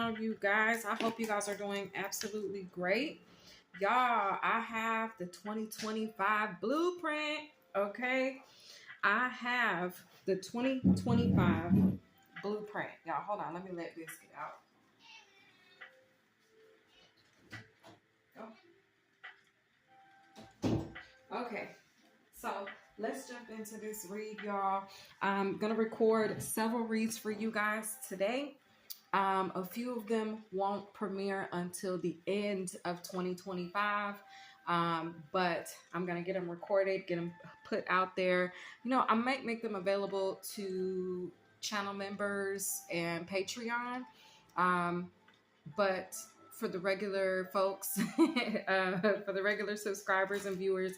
down, you guys. I hope you guys are doing absolutely great. Y'all, I have the 2025 blueprint. Okay. I have the 2025 blueprint. Y'all, hold on. Let me let this get out. Oh. Okay. So let's jump into this read, y'all. I'm going to record several reads for you guys today. A few of them won't premiere until the end of 2025, but I'm going to get them recorded, get them put out there. You know, I might make them available to channel members and Patreon, but for the regular folks, for the regular subscribers and viewers,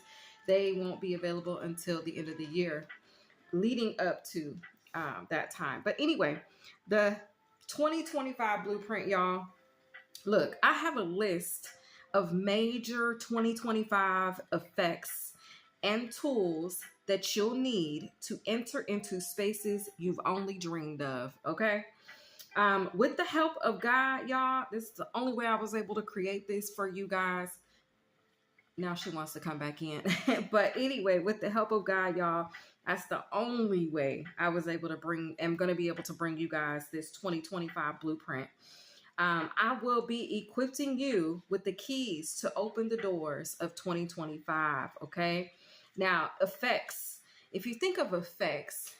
they won't be available until the end of the year, leading up to that time. But anyway, the 2025 blueprint, y'all. Look, I have a list of major 2025 effects and tools that you'll need to enter into spaces you've only dreamed of, okay? With the help of God, y'all, this is the only way I was able to create this for you guys. Now she wants to come back in. But anyway, with the help of God, y'all, that's the only way I was able to am going to be able to bring you guys this 2025 blueprint. I will be equipping you with the keys to open the doors of 2025. Okay. Now, effects. If you think of effects,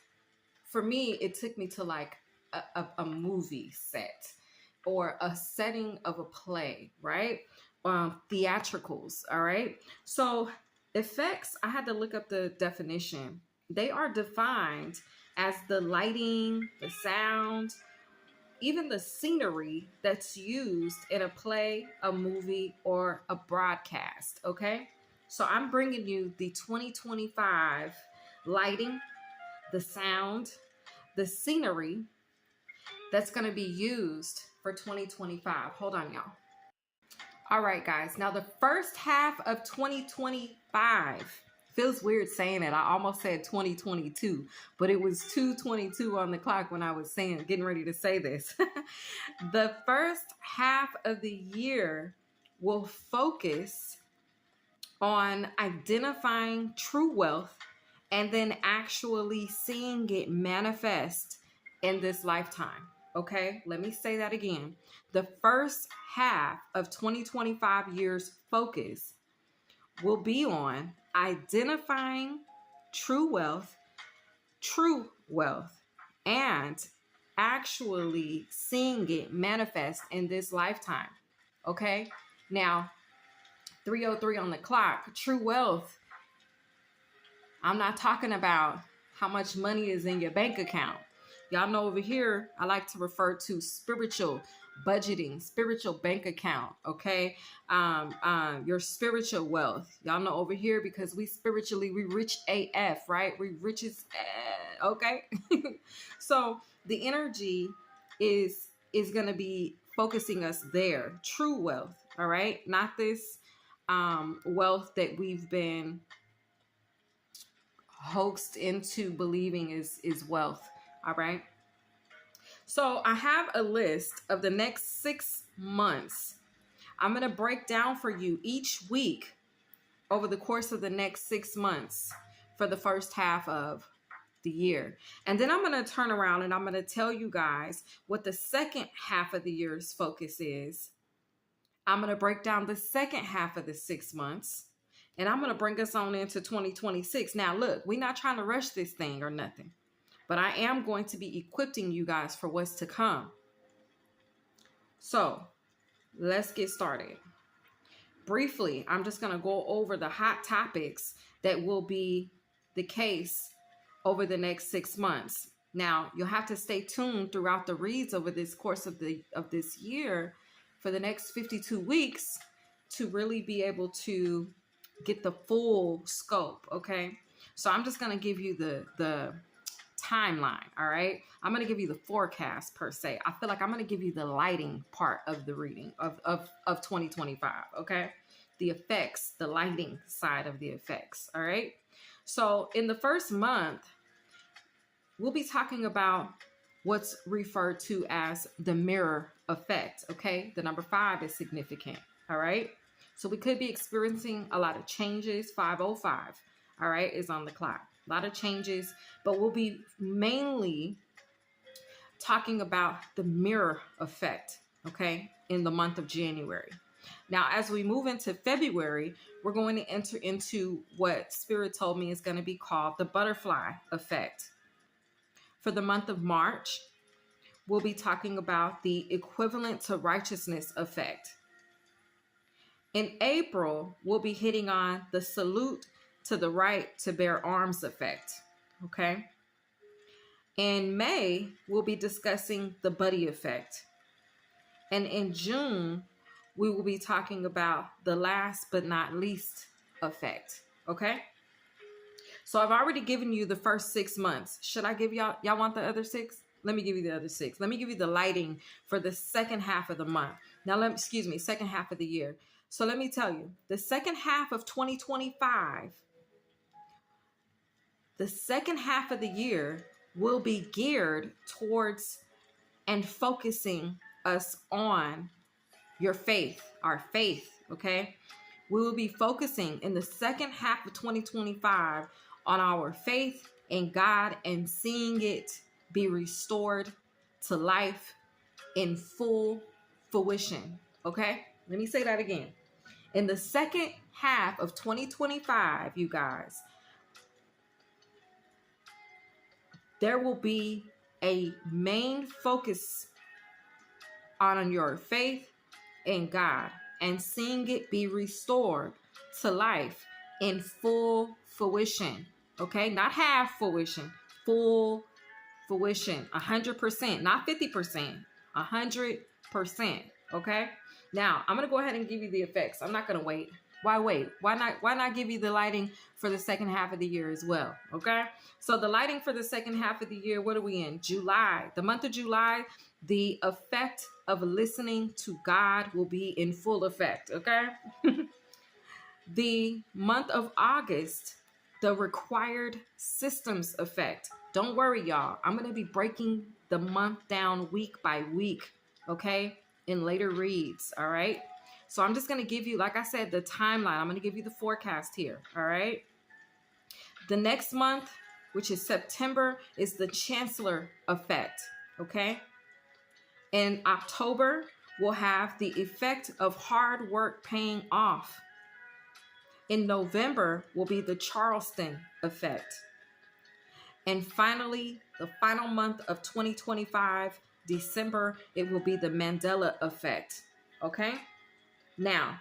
for me, it took me to like a movie set or a setting of a play, right? Theatricals. All right. So effects, I had to look up the definition. They are defined as the lighting, the sound, even the scenery that's used in a play, a movie, or a broadcast. Okay. So I'm bringing you the 2025 lighting, the sound, the scenery that's going to be used for 2025. Hold on, y'all. All right, guys. Now, the first half of 2025 feels weird saying it. I almost said 2022, but it was 2:22 on the clock when I was getting ready to say this. The first half of the year will focus on identifying true wealth and then actually seeing it manifest in this lifetime. Okay, let me say that again. The first half of 2025 year's focus will be on identifying true wealth, and actually seeing it manifest in this lifetime. Okay, now 3:03 on the clock, true wealth. I'm not talking about how much money is in your bank account. Y'all know over here, I like to refer to spiritual budgeting, spiritual bank account, okay? Your spiritual wealth. Y'all know over here, because we rich AF, right? We rich as, okay? So the energy is going to be focusing us there. True wealth, all right? Not this wealth that we've been hoaxed into believing is wealth. All right. So I have a list of the next 6 months. I'm going to break down for you each week over the course of the next 6 months for the first half of the year. And then I'm going to turn around and I'm going to tell you guys what the second half of the year's focus is. I'm going to break down the second half of the 6 months. And I'm going to bring us on into 2026. Now, look, we're not trying to rush this thing or nothing. But I am going to be equipping you guys for what's to come. So let's get started. Briefly, I'm just going to go over the hot topics that will be the case over the next 6 months. Now, you'll have to stay tuned throughout the reads over this course of this year for the next 52 weeks to really be able to get the full scope. Okay. So I'm just going to give you the timeline. All right. I'm going to give you the forecast per se. I feel like I'm going to give you the lighting part of the reading of 2025. Okay. The effects, the lighting side of the effects. All right. So in the first month, we'll be talking about what's referred to as the mirror effect. Okay. The number 5 is significant. All right. So we could be experiencing a lot of changes. 505, all right, is on the clock. A lot of changes, but we'll be mainly talking about the mirror effect, okay, in the month of January. Now, as we move into February, we're going to enter into what Spirit told me is going to be called the butterfly effect. For the month of March, we'll be talking about the equivalent to righteousness effect. In April, we'll be hitting on the salute to the right to bear arms effect, okay? In May, we'll be discussing the buddy effect. And in June, we will be talking about the last but not least effect, okay? So I've already given you the first 6 months. Should I give y'all want the other 6? Let me give you the other 6. Let me give you the lighting for the second half of the month. Now, second half of the year. So let me tell you, the second half of 2025, the second half of the year will be geared towards and focusing us on your faith, our faith, okay? We will be focusing in the second half of 2025 on our faith in God and seeing it be restored to life in full fruition, okay? Let me say that again. In the second half of 2025, you guys, there will be a main focus on your faith in God and seeing it be restored to life in full fruition. Okay, not half fruition, full fruition, 100%, not 50%, 100%. Okay. Now I'm gonna go ahead and give you the effects. I'm not gonna wait. Why wait? Why not give you the lighting for the second half of the year as well? Okay. So the lighting for the second half of the year, what are we in? July. The month of July, the effect of listening to God will be in full effect. Okay. The month of August, the required systems effect. Don't worry, y'all. I'm going to be breaking the month down week by week. Okay. In later reads. All right. So I'm just going to give you, like I said, the timeline. I'm going to give you the forecast here. All right. The next month, which is September, is the Chancellor effect. Okay. In October, we'll have the effect of hard work paying off. In November will be the Charleston effect. And finally, the final month of 2025, December, it will be the Mandela effect. Okay. Now,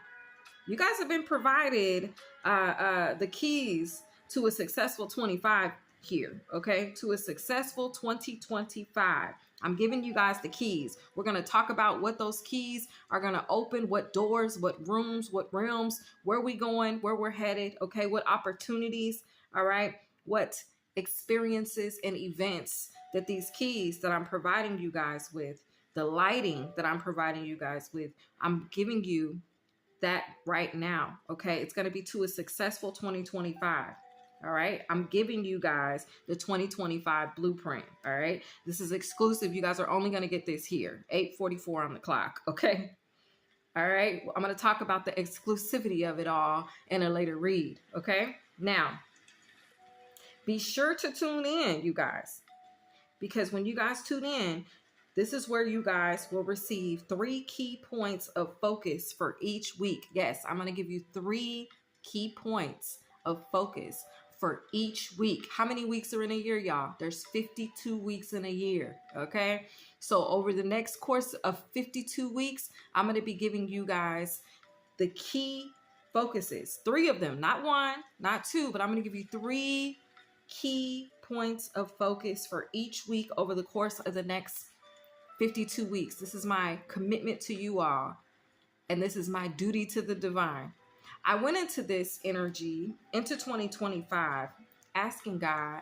you guys have been provided the keys to a successful 25 here, okay? To a successful 2025. I'm giving you guys the keys. We're going to talk about what those keys are going to open, what doors, what rooms, what realms, where we going, where we're headed, okay? What opportunities, all right? What experiences and events that these keys that I'm providing you guys with, the lighting that I'm providing you guys with, I'm giving you that right now, okay? It's going to be to a successful 2025, all right? I'm giving you guys the 2025 blueprint, all right? This is exclusive. You guys are only going to get this here, 8:44 on the clock, okay? All right? I'm going to talk about the exclusivity of it all in a later read, okay? Now, be sure to tune in, you guys, because when you guys tune in, this is where you guys will receive 3 key points of focus for each week. Yes, I'm going to give you 3 key points of focus for each week. How many weeks are in a year, y'all? There's 52 weeks in a year, okay? So over the next course of 52 weeks, I'm going to be giving you guys the key focuses. 3 of them, not 1, not 2, but I'm going to give you 3 key points of focus for each week over the course of the next 52 weeks. This is my commitment to you all, and this is my duty to the divine. I went into this energy, into 2025, asking God,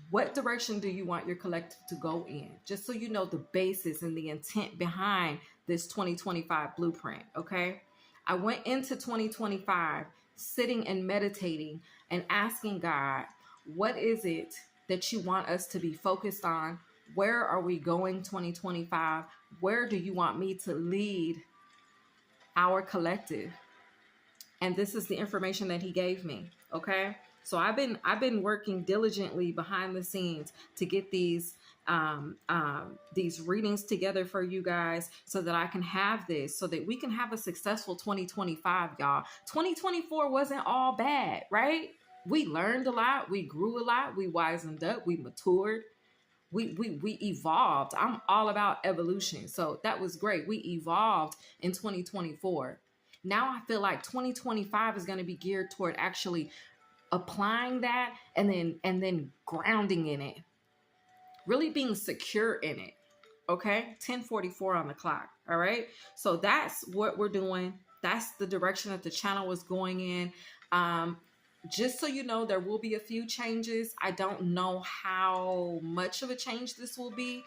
what direction do you want your collective to go in? Just so you know the basis and the intent behind this 2025 blueprint, okay? I went into 2025 sitting and meditating and asking God, what is it that you want us to be focused on? Where are we going 2025? Where do you want me to lead our collective? And this is the information that he gave me. Okay. So I've been working diligently behind the scenes to get these readings together for you guys so that I can have this, so that we can have a successful 2025, y'all. 2024 wasn't all bad, right? We learned a lot. We grew a lot. We wisened up. We matured. We evolved. I'm all about evolution. So that was great. We evolved in 2024. Now I feel like 2025 is going to be geared toward actually applying that and then grounding in it, really being secure in it. Okay. 10:44 on the clock. All right. So that's what we're doing. That's the direction that the channel was going in. Just so you know, there will be a few changes. I don't know how much of a change this will be,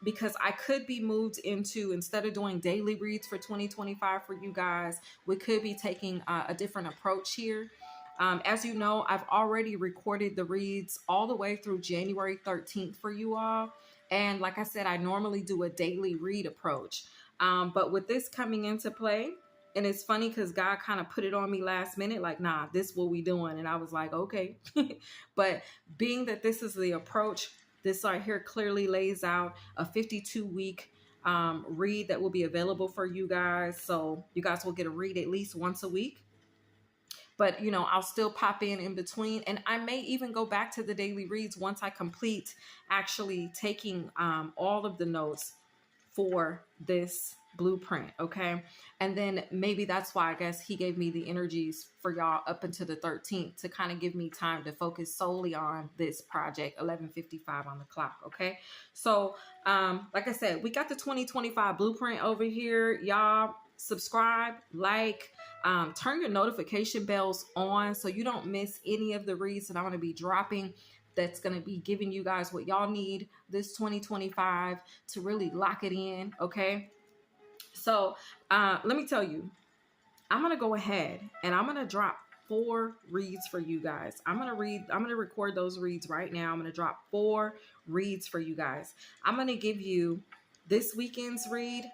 because I could be moved into, instead of doing daily reads for 2025 for you guys, we could be taking a different approach here. As you know, I've already recorded the reads all the way through January 13th for you all. And like I said, I normally do a daily read approach. But with this coming into play, and it's funny because God kind of put it on me last minute, like, nah, this is what we doing. And I was like, okay. But being that this is the approach, this right here clearly lays out a 52-week read that will be available for you guys. So you guys will get a read at least once a week. But, you know, I'll still pop in between. And I may even go back to the daily reads once I complete actually taking all of the notes for this blueprint. Okay. And then maybe that's why I guess he gave me the energies for y'all up until the 13th to kind of give me time to focus solely on this project, 11:55 on the clock. Okay. So, like I said, we got the 2025 blueprint over here. Y'all subscribe, like, turn your notification bells on so you don't miss any of the reads that I'm going to be dropping. That's going to be giving you guys what y'all need this 2025 to really lock it in. Okay. So let me tell you, I'm going to go ahead and I'm going to drop 4 reads for you guys. I'm going to record those reads right now. I'm going to drop 4 reads for you guys. I'm going to give you this weekend's read,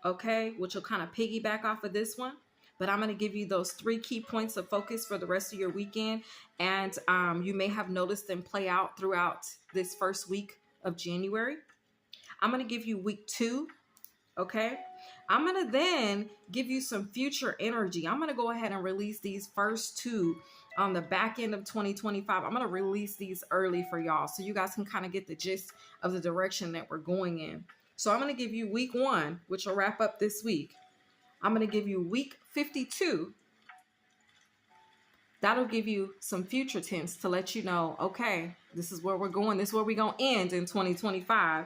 okay, which will kind of piggyback off of this one. But I'm going to give you those 3 key points of focus for the rest of your weekend. And you may have noticed them play out throughout this first week of January. I'm going to give you week 2. Okay. I'm going to then give you some future energy. I'm going to go ahead and release these first 2 on the back end of 2025. I'm going to release these early for y'all so you guys can kind of get the gist of the direction that we're going in. So I'm going to give you week 1, which will wrap up this week. I'm going to give you week 52. That'll give you some future tense to let you know, okay, this is where we're going. This is where we're going to end in 2025.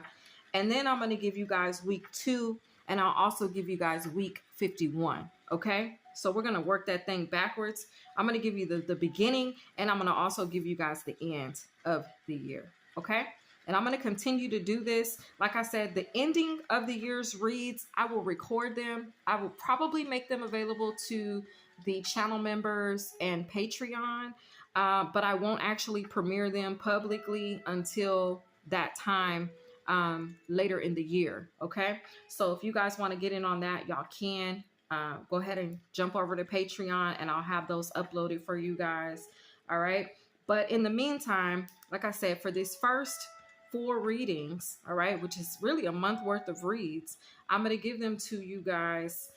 And then I'm going to give you guys week 2, and I'll also give you guys week 51. Okay. So we're going to work that thing backwards. I'm going to give you the beginning, and I'm going to also give you guys the end of the year. Okay. And I'm going to continue to do this. Like I said, the ending of the year's reads, I will record them. I will probably make them available to the channel members and Patreon, but I won't actually premiere them publicly until that time later in the year. Okay. So if you guys want to get in on that, y'all can go ahead and jump over to Patreon, and I'll have those uploaded for you guys. All right. But in the meantime, like I said, for this first 4 readings, all right, which is really a month worth of reads, I'm going to give them to you guys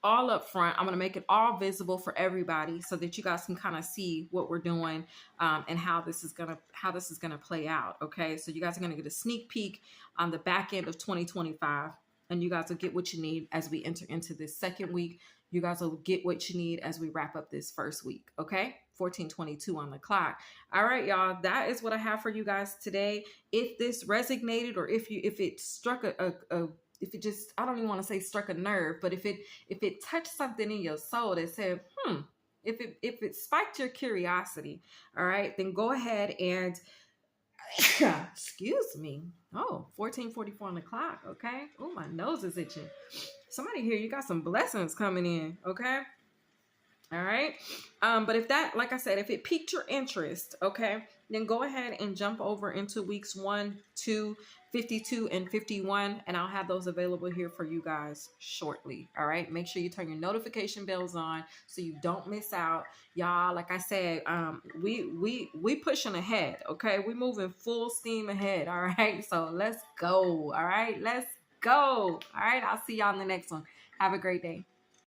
all up front. I'm going to make it all visible for everybody so that you guys can kind of see what we're doing and how this is going to play out. Okay. So you guys are going to get a sneak peek on the back end of 2025, and you guys will get what you need as we enter into this second week. You guys will get what you need as we wrap up this first week. Okay. 14:22 on the clock. All right, y'all. That is what I have for you guys today. If this resonated, or if it struck if it just, I don't even want to say struck a nerve, but if it touched something in your soul that said, if it spiked your curiosity, all right, then go ahead and excuse me. Oh, 14:44 on the clock. Okay. Oh, my nose is itching. Somebody here, you got some blessings coming in. Okay. All right. But if that, like I said, if it piqued your interest, okay, then go ahead and jump over into weeks 1, 2, 52, and 51, and I'll have those available here for you guys shortly. All right. Make sure you turn your notification bells on so you don't miss out. Y'all, like I said, we pushing ahead, okay? We moving full steam ahead. All right. So let's go. All right. Let's go. All right. I'll see y'all in the next one. Have a great day.